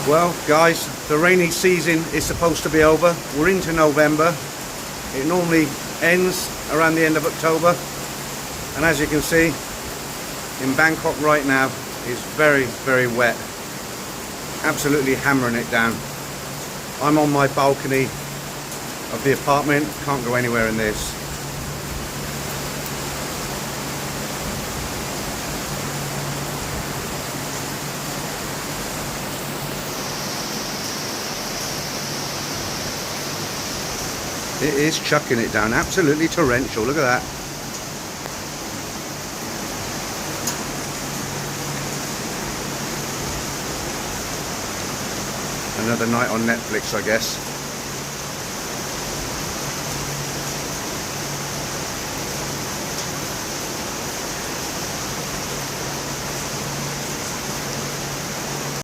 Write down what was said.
Well, guys, the rainy season is supposed to be over. We're into November. It normally ends around the end of October. And as you can see, in Bangkok right now, it's very, very wet. Absolutely hammering it down. I'm on my balcony of the apartment. Can't go anywhere in this. It is chucking it down, absolutely torrential, look at that. Another night on Netflix, I guess.